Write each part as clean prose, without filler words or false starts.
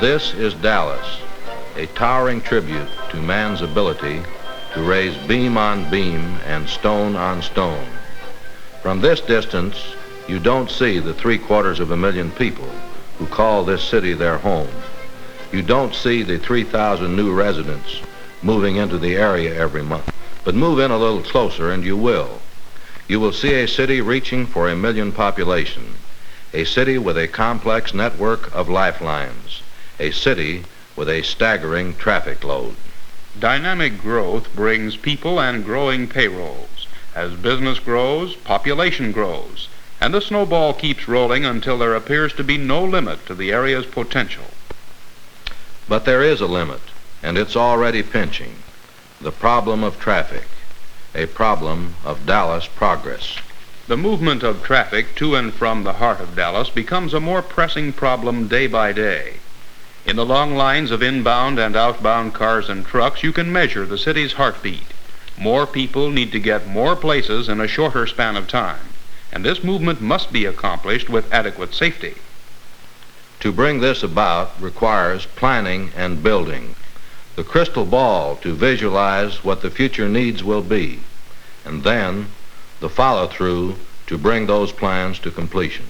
This is Dallas, a towering tribute to man's ability to raise beam on beam and stone on stone. From this distance, you don't see the 750,000 people who call this city their home. You don't see the 3,000 new residents moving into the area every month. But move in a little closer and you will. You will see a city reaching for 1 million population, a city with a complex network of lifelines, a city with a staggering traffic load. Dynamic growth brings people and growing payrolls. As business grows, population grows, and the snowball keeps rolling until there appears to be no limit to the area's potential. But there is a limit, and it's already pinching. The problem of traffic, a problem of Dallas progress. The movement of traffic to and from the heart of Dallas becomes a more pressing problem day by day. In the long lines of inbound and outbound cars and trucks, you can measure the city's heartbeat. More people need to get more places in a shorter span of time, and this movement must be accomplished with adequate safety. To bring this about requires planning and building, the crystal ball to visualize what the future needs will be, and then the follow-through to bring those plans to completion.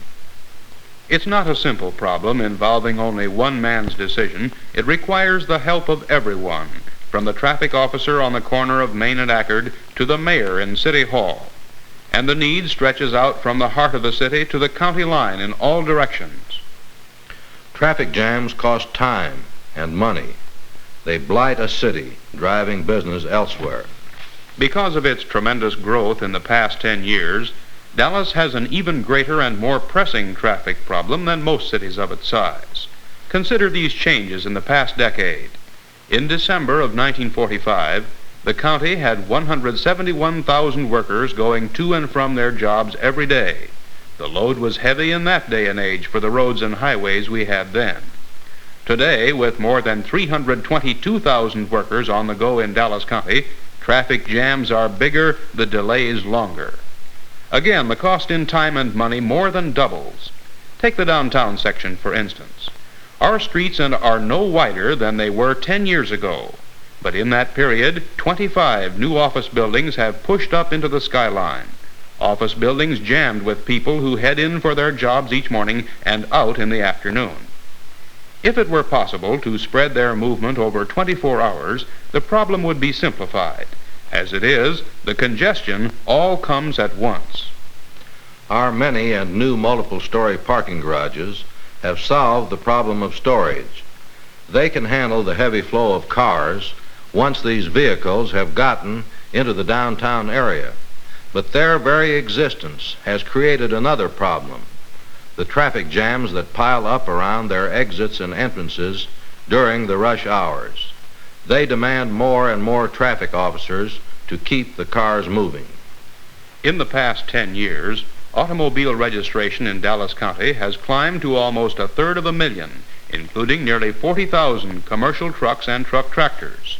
It's not a simple problem involving only one man's decision. It requires the help of everyone, from the traffic officer on the corner of Main and Ackerd to the mayor in City Hall. And the need stretches out from the heart of the city to the county line in all directions. Traffic jams cost time and money. They blight a city driving business elsewhere. Because of its tremendous growth in the past 10 years, Dallas has an even greater and more pressing traffic problem than most cities of its size. Consider these changes in the past decade. In December of 1945, the county had 171,000 workers going to and from their jobs every day. The load was heavy in that day and age for the roads and highways we had then. Today, with more than 322,000 workers on the go in Dallas County, traffic jams are bigger, the delays longer. Again, the cost in time and money more than doubles. Take the downtown section, for instance. Our streets are no wider than they were 10 years ago. But in that period, 25 new office buildings have pushed up into the skyline. Office buildings jammed with people who head in for their jobs each morning and out in the afternoon. If it were possible to spread their movement over 24 hours, the problem would be simplified. As it is, the congestion all comes at once. Our many and new multiple-story parking garages have solved the problem of storage. They can handle the heavy flow of cars once these vehicles have gotten into the downtown area. But their very existence has created another problem, the traffic jams that pile up around their exits and entrances during the rush hours. They demand more and more traffic officers to keep the cars moving. In the past 10 years, automobile registration in Dallas County has climbed to almost 1/3 including nearly 40,000 commercial trucks and truck tractors.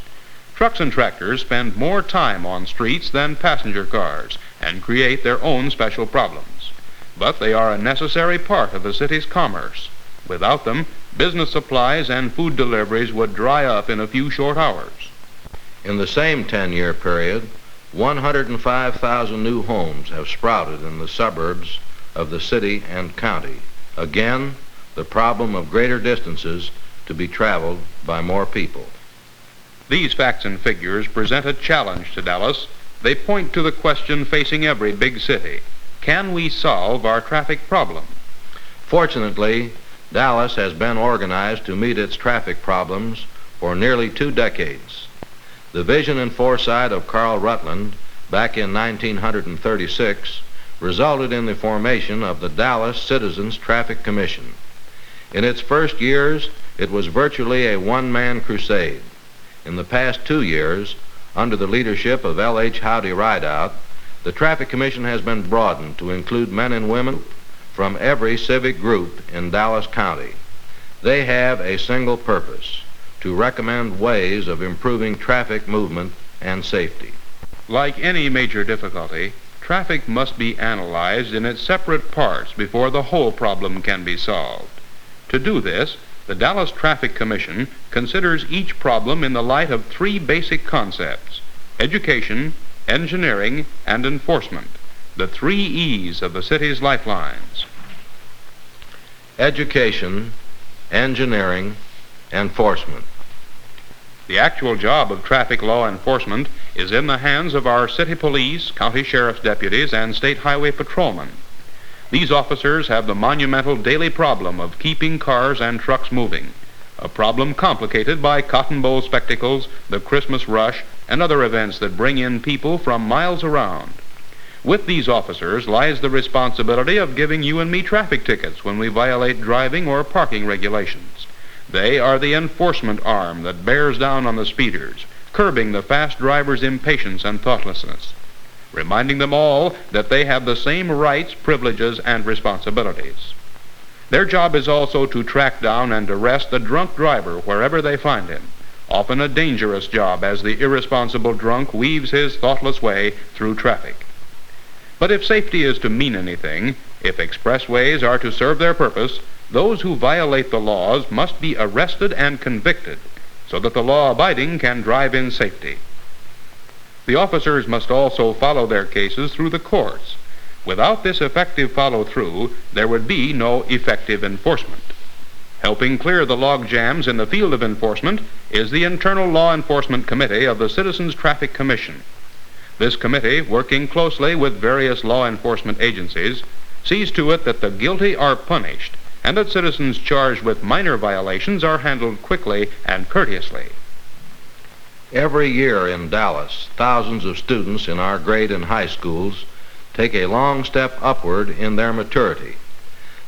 Trucks and tractors spend more time on streets than passenger cars and create their own special problems. But they are a necessary part of the city's commerce. Without them, business supplies and food deliveries would dry up in a few short hours. In the same 10-year period, 105,000 new homes have sprouted in the suburbs of the city and county. Again, the problem of greater distances to be traveled by more people. These facts and figures present a challenge to Dallas. They point to the question facing every big city. Can we solve our traffic problem? Fortunately, Dallas has been organized to meet its traffic problems for nearly 2 decades. The vision and foresight of Carl Rutland back in 1936 resulted in the formation of the Dallas Citizens Traffic Commission. In its first years, it was virtually a one-man crusade. In the past 2 years, under the leadership of L.H. Howdy Rideout, The Traffic Commission has been broadened to include men and women from every civic group in Dallas County. They have a single purpose: to recommend ways of improving traffic movement and safety. Like any major difficulty, traffic must be analyzed in its separate parts before the whole problem can be solved. To do this, the Dallas Traffic Commission considers each problem in the light of three basic concepts: education, engineering, and enforcement, the three E's of the city's lifelines. Education, engineering, enforcement. The actual job of traffic law enforcement is in the hands of our city police, county sheriff's deputies, and state highway patrolmen. These officers have the monumental daily problem of keeping cars and trucks moving, a problem complicated by cotton bowl spectacles, the Christmas rush, and other events that bring in people from miles around. With these officers lies the responsibility of giving you and me traffic tickets when we violate driving or parking regulations. They are the enforcement arm that bears down on the speeders, curbing the fast drivers' impatience and thoughtlessness, reminding them all that they have the same rights, privileges, and responsibilities. Their job is also to track down and arrest the drunk driver wherever they find him, often a dangerous job as the irresponsible drunk weaves his thoughtless way through traffic. But if safety is to mean anything, if expressways are to serve their purpose, those who violate the laws must be arrested and convicted so that the law-abiding can drive in safety. The officers must also follow their cases through the courts. Without this effective follow-through, there would be no effective enforcement. Helping clear the log jams in the field of enforcement is the Internal Law Enforcement Committee of the Citizens Traffic Commission. This committee, working closely with various law enforcement agencies, sees to it that the guilty are punished and that citizens charged with minor violations are handled quickly and courteously. Every year in Dallas, thousands of students in our grade and high schools take a long step upward in their maturity.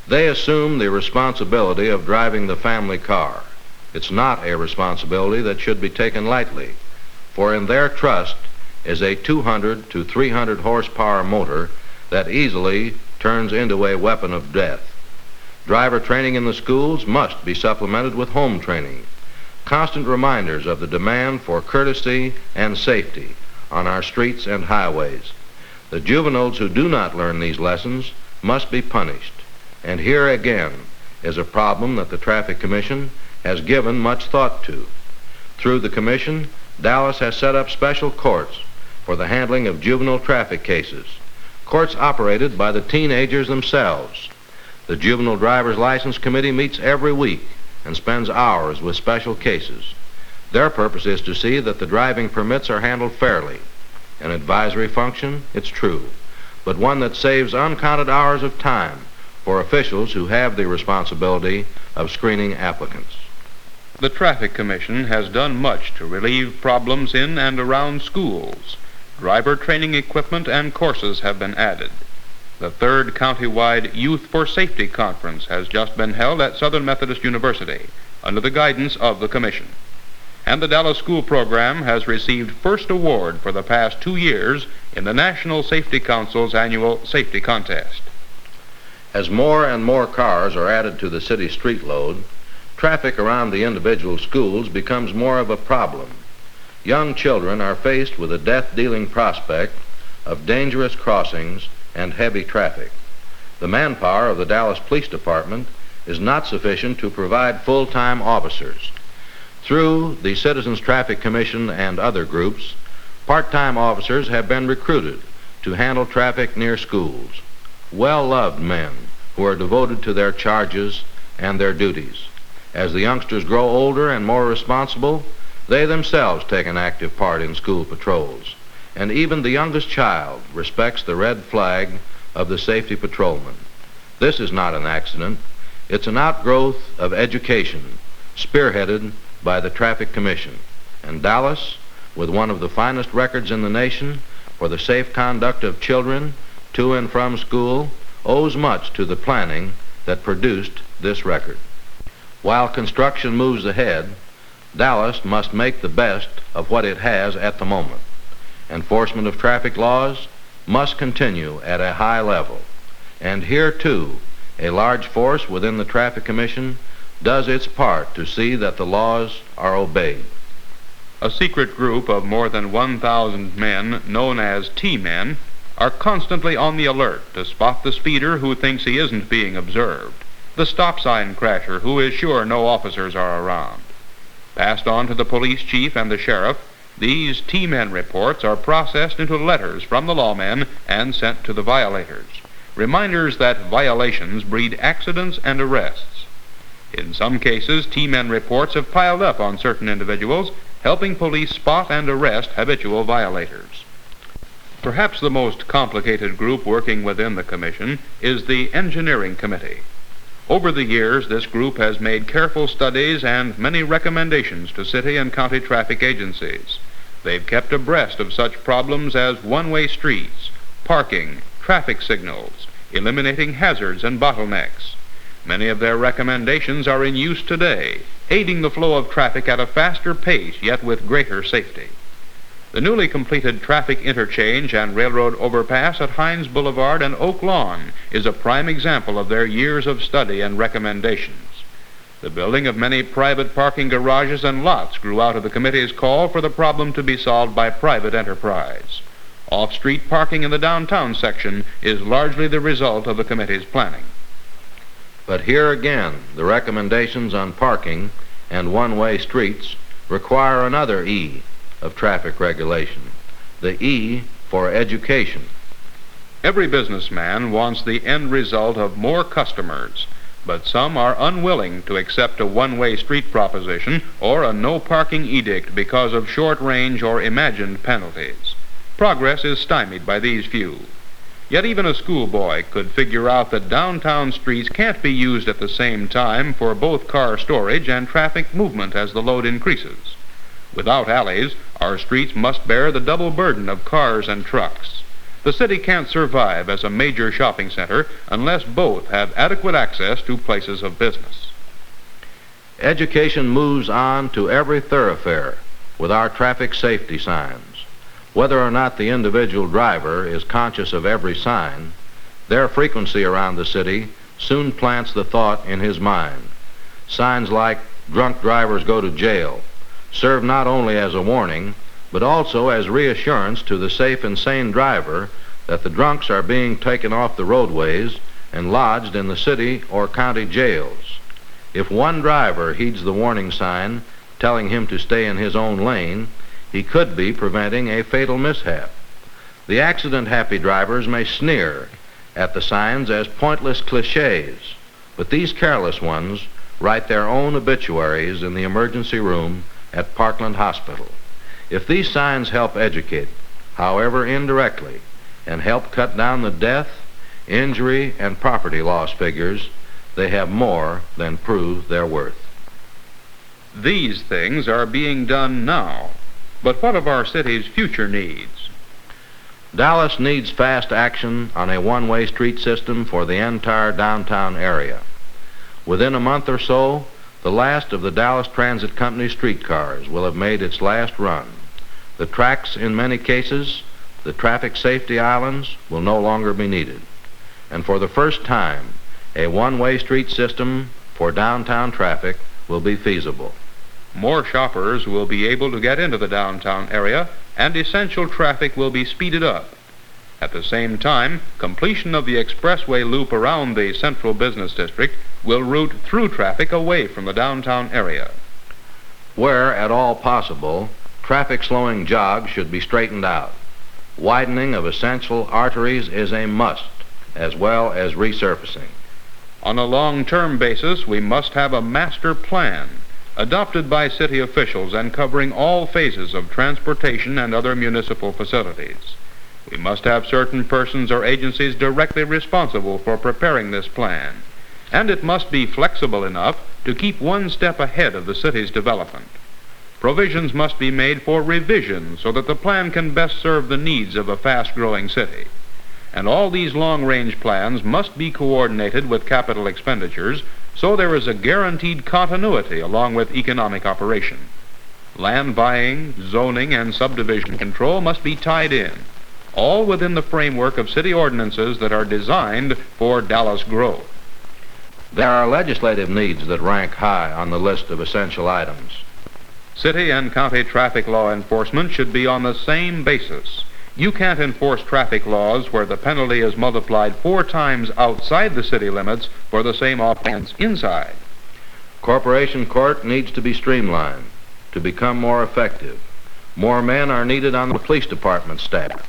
They assume the responsibility of driving the family car. It's not a responsibility that should be taken lightly, for in their trust is a 200 to 300 horsepower motor that easily turns into a weapon of death. Driver training in the schools must be supplemented with home training, constant reminders of the demand for courtesy and safety on our streets and highways. The juveniles who do not learn these lessons must be punished. And here again is a problem that the Traffic Commission has given much thought to. Through the Commission, Dallas has set up special courts for the handling of juvenile traffic cases, courts operated by the teenagers themselves. The Juvenile Driver's License Committee meets every week and spends hours with special cases. Their purpose is to see that the driving permits are handled fairly. An advisory function, it's true, but one that saves uncounted hours of time for officials who have the responsibility of screening applicants. The Traffic Commission has done much to relieve problems in and around schools. Driver training equipment and courses have been added. The third county-wide Youth for Safety Conference has just been held at Southern Methodist University under the guidance of the Commission. And the Dallas School Program has received first award for the past 2 years in the National Safety Council's annual safety contest. As more and more cars are added to the city street load, traffic around the individual schools becomes more of a problem. Young children are faced with a death-dealing prospect of dangerous crossings and heavy traffic. The manpower of the Dallas Police Department is not sufficient to provide full-time officers. Through the Citizens Traffic Commission and other groups, part-time officers have been recruited to handle traffic near schools. Well-loved men who are devoted to their charges and their duties. As the youngsters grow older and more responsible, they themselves take an active part in school patrols. And even the youngest child respects the red flag of the safety patrolman. This is not an accident. It's an outgrowth of education, spearheaded by the Traffic Commission. And Dallas, with one of the finest records in the nation for the safe conduct of children to and from school, owes much to the planning that produced this record. While construction moves ahead, Dallas must make the best of what it has at the moment. Enforcement of traffic laws, must continue at a high level. And here, too, a large force within the Traffic Commission does its part to see that the laws are obeyed. A secret group of more than 1,000 men, known as T-men, are constantly on the alert to spot the speeder who thinks he isn't being observed, the stop sign crasher who is sure no officers are around. Passed on to the police chief and the sheriff, these T-men reports are processed into letters from the lawmen and sent to the violators, reminders that violations breed accidents and arrests. In some cases, T-men reports have piled up on certain individuals, helping police spot and arrest habitual violators. Perhaps the most complicated group working within the Commission is the Engineering Committee. Over the years, this group has made careful studies and many recommendations to city and county traffic agencies. They've kept abreast of such problems as one-way streets, parking, traffic signals, eliminating hazards and bottlenecks. Many of their recommendations are in use today, aiding the flow of traffic at a faster pace, yet with greater safety. The newly completed traffic interchange and railroad overpass at Hines Boulevard and Oak Lawn is a prime example of their years of study and recommendations. The building of many private parking garages and lots grew out of the committee's call for the problem to be solved by private enterprise. Off-street parking in the downtown section is largely the result of the committee's planning. But here again, the recommendations on parking and one-way streets require another E of traffic regulation, the E for education. Every businessman wants the end result of more customers, but some are unwilling to accept a one-way street proposition or a no parking edict because of short-range or imagined penalties. Progress is stymied by these few. Yet even a schoolboy could figure out that downtown streets can't be used at the same time for both car storage and traffic movement as the load increases. Without alleys, our streets must bear the double burden of cars and trucks. The city can't survive as a major shopping center unless both have adequate access to places of business. Education moves on to every thoroughfare with our traffic safety signs. Whether or not the individual driver is conscious of every sign, their frequency around the city soon plants the thought in his mind. Signs like "Drunk drivers go to jail" serve not only as a warning, but also as reassurance to the safe and sane driver that the drunks are being taken off the roadways and lodged in the city or county jails. If one driver heeds the warning sign telling him to stay in his own lane, he could be preventing a fatal mishap. The accident-happy drivers may sneer at the signs as pointless cliches, but these careless ones write their own obituaries in the emergency room at Parkland Hospital. If these signs help educate, however indirectly, and help cut down the death, injury, and property loss figures, they have more than proved their worth. These things are being done now. But what of our city's future needs? Dallas needs fast action on a one-way street system for the entire downtown area. Within a month or so, the last of the Dallas Transit Company streetcars will have made its last run. The tracks, in many cases, the traffic safety islands, will no longer be needed. And for the first time, a one-way street system for downtown traffic will be feasible. More shoppers will be able to get into the downtown area, and essential traffic will be speeded up. At the same time, completion of the expressway loop around the central business district will route through traffic away from the downtown area. Where at all possible, traffic slowing jogs should be straightened out. Widening of essential arteries is a must, as well as resurfacing. On a long-term basis, we must have a master plan adopted by city officials and covering all phases of transportation and other municipal facilities. We must have certain persons or agencies directly responsible for preparing this plan, and it must be flexible enough to keep one step ahead of the city's development. Provisions must be made for revision so that the plan can best serve the needs of a fast-growing city. And all these long-range plans must be coordinated with capital expenditures so there is a guaranteed continuity along with economic operation. Land buying, zoning, and subdivision control must be tied in. all within the framework of city ordinances that are designed for Dallas growth. There are legislative needs that rank high on the list of essential items. City and county traffic law enforcement should be on the same basis. You can't enforce traffic laws where the penalty is multiplied 4 times outside the city limits for the same offense inside. Corporation court needs to be streamlined to become more effective. More men are needed on the police department staff.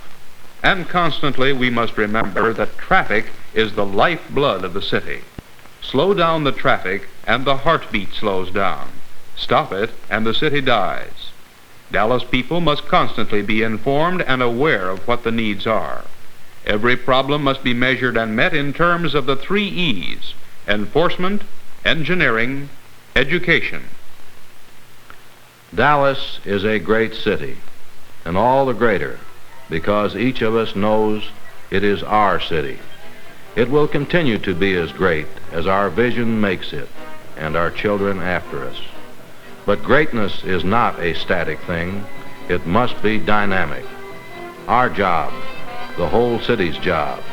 And constantly we must remember that traffic is the lifeblood of the city. Slow down the traffic and the heartbeat slows down. Stop it and the city dies. Dallas people must constantly be informed and aware of what the needs are. Every problem must be measured and met in terms of the 3 E's: enforcement, engineering, education. Dallas is a great city, and all the greater because each of us knows it is our city. It will continue to be as great as our vision makes it and our children after us. But greatness is not a static thing. It must be dynamic. Our job, the whole city's job,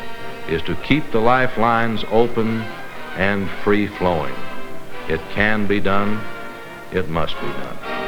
is to keep the lifelines open and free-flowing. It can be done. It must be done.